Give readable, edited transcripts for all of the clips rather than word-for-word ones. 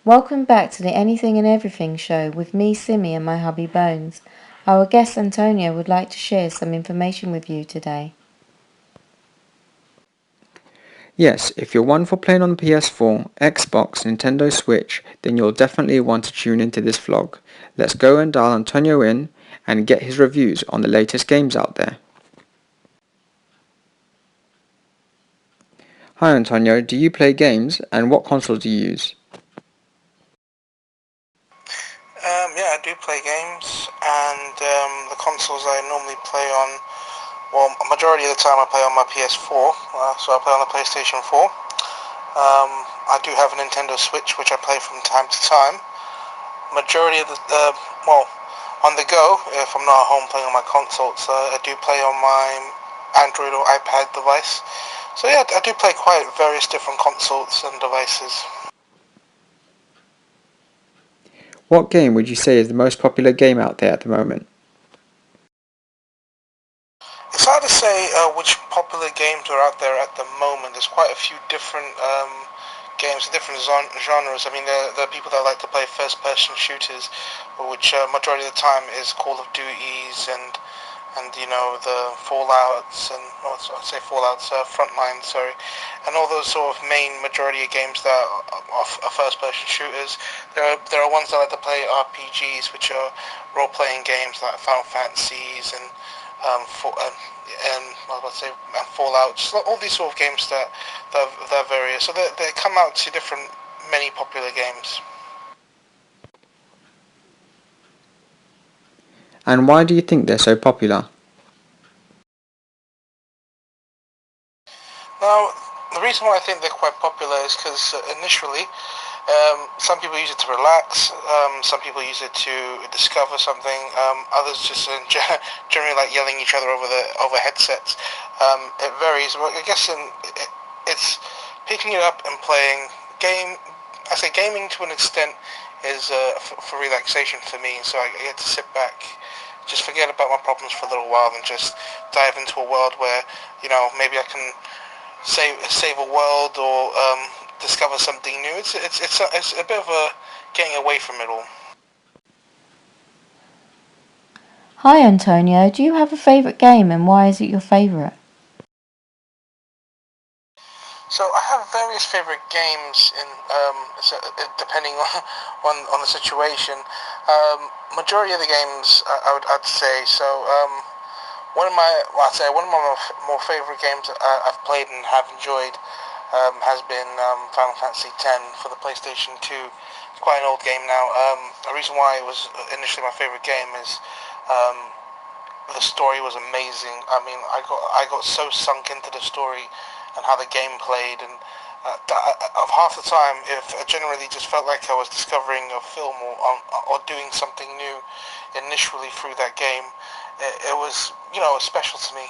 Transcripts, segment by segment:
Welcome back to the Anything and Everything show with me, Simi, and my hubby Bones. Our guest Antonio would like to share some information with you today. Yes, if you're one for playing on the PS4, Xbox, Nintendo Switch, then you'll definitely want to tune into this vlog. Let's go and dial Antonio in and get his reviews on the latest games out there. Hi Antonio, do you play games and what console do you use? Yeah, I do play games, and the consoles I normally play on, well, a majority of the time I play on my PS4, so I play on the PlayStation 4. I do have a Nintendo Switch, which I play from time to time. Majority of well, on the go, if I'm not at home playing on my consoles, I do play on my Android or iPad device. So yeah, I do play quite various different consoles and devices. What game would you say is the most popular game out there at the moment? It's hard to say which popular games are out there at the moment. There's quite a few different games, different genres. I mean, there are people that like to play first-person shooters, which majority of the time is Call of Duties and you know the Fallouts and I'd say Fallouts, Frontline, sorry, and all those sort of main majority of games that are first-person shooters. There are ones that like to play RPGs, which are role-playing games like Final Fantasies and I was about to say and Fallout, just all these sort of games that are various. So they come out to different many popular games. And why do you think they're so popular? Now, the reason why I think they're quite popular is because initially, some people use it to relax. Some people use it to discover something. Others just generally like yelling each other over headsets. It varies. But I guess it's picking it up and playing game. I say gaming to an extent is for relaxation for me. So I get to sit back, just forget about my problems for a little while, and just dive into a world where maybe I can save a world or discover something new. It's a bit of a getting away from it all. Hi Antonio, do you have a favourite game and why is it your favourite? So I have various favorite games depending on the situation. Majority of the games I'd say so. One of my more favorite games I've played and have enjoyed has been Final Fantasy X for the PlayStation 2. It's quite an old game now. The reason why it was initially my favorite game is um, the story was amazing. I mean, I got so sunk into the story and how the game played, and of half the time, if I generally just felt like I was discovering a film or doing something new initially through that game, it was special to me.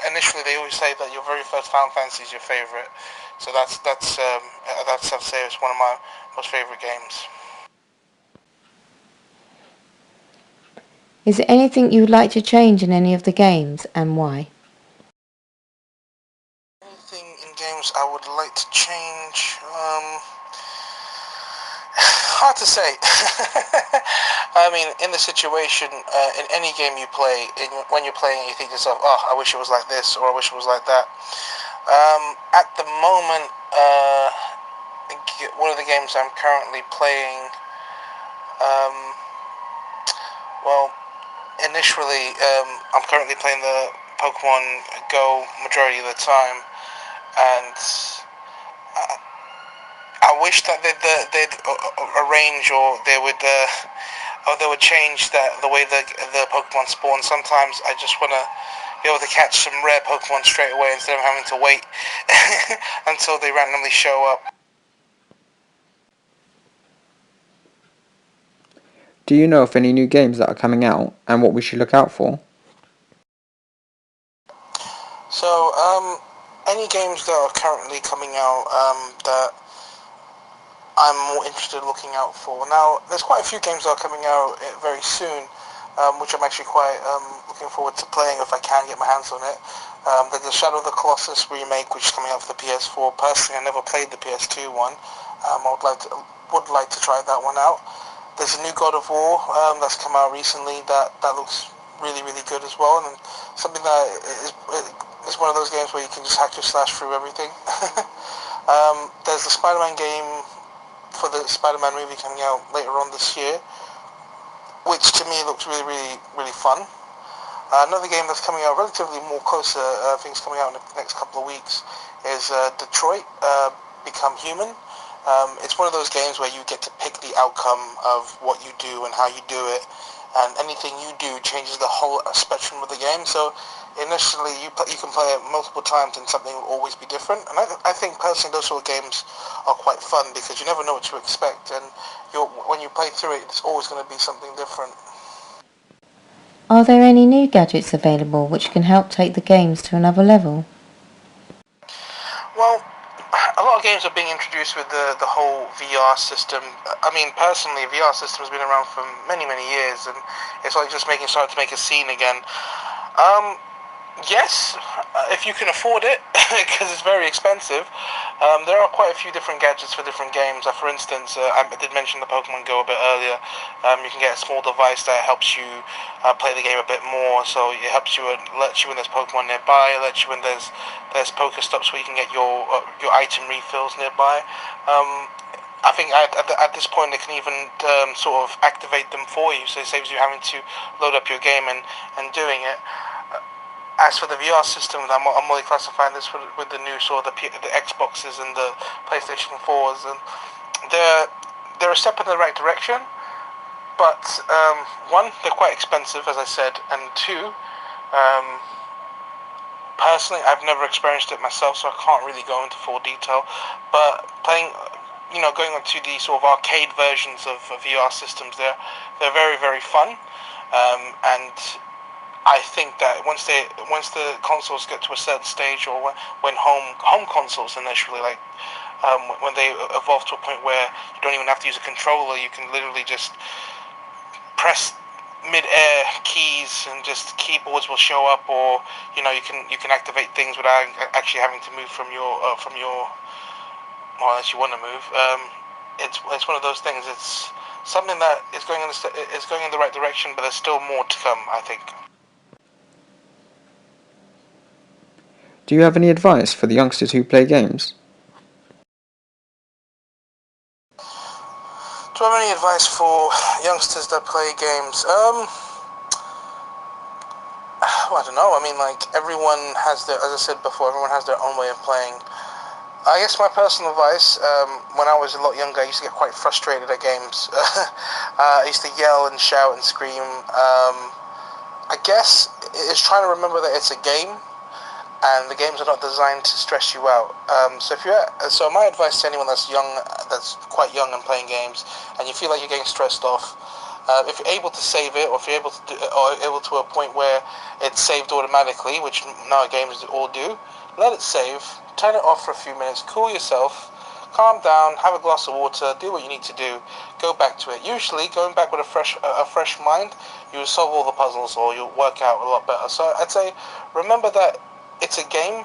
Initially, they always say that your very first Final Fantasy is your favorite, so that's I'd say it's one of my most favorite games. Is there anything you would like to change in any of the games and why? Anything in games I would like to change? Hard to say. I mean, in the situation, in any game you play, when you're playing, you think to yourself, "Oh, I wish it was like this," or "I wish it was like that." At the moment, one of the games I'm currently playing, um, well, initially, I'm currently playing the Pokemon Go majority of the time, and I, I wish that they'd arrange or they would change the way the Pokemon spawn. Sometimes I just want to be able to catch some rare Pokemon straight away instead of having to wait until they randomly show up. Do you know of any new games that are coming out and what we should look out for? So, any games that are currently coming out that I'm more interested in looking out for. Now, there's quite a few games that are coming out very soon, which I'm actually quite looking forward to playing if I can get my hands on it. There's the Shadow of the Colossus remake, which is coming out for the PS4. Personally, I never played the PS2 one. I would like to try that one out. There's a new God of War that's come out recently that looks really, really good as well, and something that is one of those games where you can just hack your slash through everything. There's the Spider-Man game for the Spider-Man movie coming out later on this year, which to me looks really, really, really fun. Another game that's coming out relatively more closer, I think it's coming out in the next couple of weeks, is Detroit Become Human. It's one of those games where you get to pick the outcome of what you do and how you do it, and anything you do changes the whole spectrum of the game. So initially you can play it multiple times and something will always be different, and I think personally those sort of games are quite fun because you never know what to expect, and when you play through it, it's always going to be something different. Are there any new gadgets available which can help take the games to another level? Well, a lot of games are being introduced with the whole VR system. I mean, personally, VR system has been around for many, many years, and it's like just starting to make a scene again. Yes, if you can afford it, because it's very expensive. There are quite a few different gadgets for different games. For instance, I did mention the Pokemon Go a bit earlier. You can get a small device that helps you play the game a bit more. So it helps you, lets you when there's Pokemon nearby, lets you when there's Pokestops where you can get your item refills nearby. I think at this point they can even sort of activate them for you, so it saves you having to load up your game and doing it. As for the VR system, I'm only classifying this with the new sort of the Xboxes and the PlayStation 4s, and they're a step in the right direction. But one, they're quite expensive, as I said, and two, personally, I've never experienced it myself, so I can't really go into full detail. But going on to the sort of arcade versions of VR systems, they're very, very fun, and I think that once the consoles get to a certain stage, or when home consoles initially, like when they evolve to a point where you don't even have to use a controller, you can literally just press mid-air keys and just keyboards will show up, or you can activate things without actually having to move from your well, unless you want to move. It's one of those things. It's something that is going in the right direction, but there's still more to come, I think. Do you have any advice for the youngsters who play games? Do I have any advice for youngsters that play games? Well, I don't know. I mean, like, everyone has as I said before, everyone has their own way of playing. I guess my personal advice, when I was a lot younger, I used to get quite frustrated at games. I used to yell and shout and scream. I guess it's trying to remember that it's a game, and the games are not designed to stress you out. So my advice to anyone that's quite young and playing games, and you feel like you're getting stressed off, if you're able to save it, or if you're able to a point where it's saved automatically, which now games all do, let it save, turn it off for a few minutes, cool yourself, calm down, have a glass of water, do what you need to do, go back to it. Usually, going back with a fresh mind, you'll solve all the puzzles, or you'll work out a lot better. So I'd say, remember that it's a game,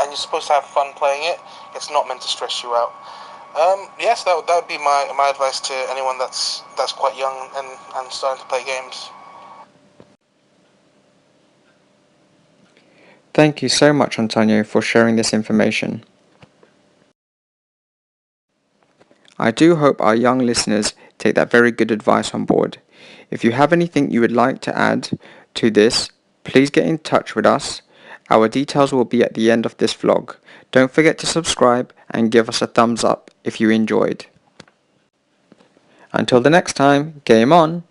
and you're supposed to have fun playing it. It's not meant to stress you out. Yes, that would be my advice to anyone that's quite young and starting to play games. Thank you so much, Antonio, for sharing this information. I do hope our young listeners take that very good advice on board. If you have anything you would like to add to this, please get in touch with us. Our details will be at the end of this vlog. Don't forget to subscribe and give us a thumbs up if you enjoyed. Until the next time, game on!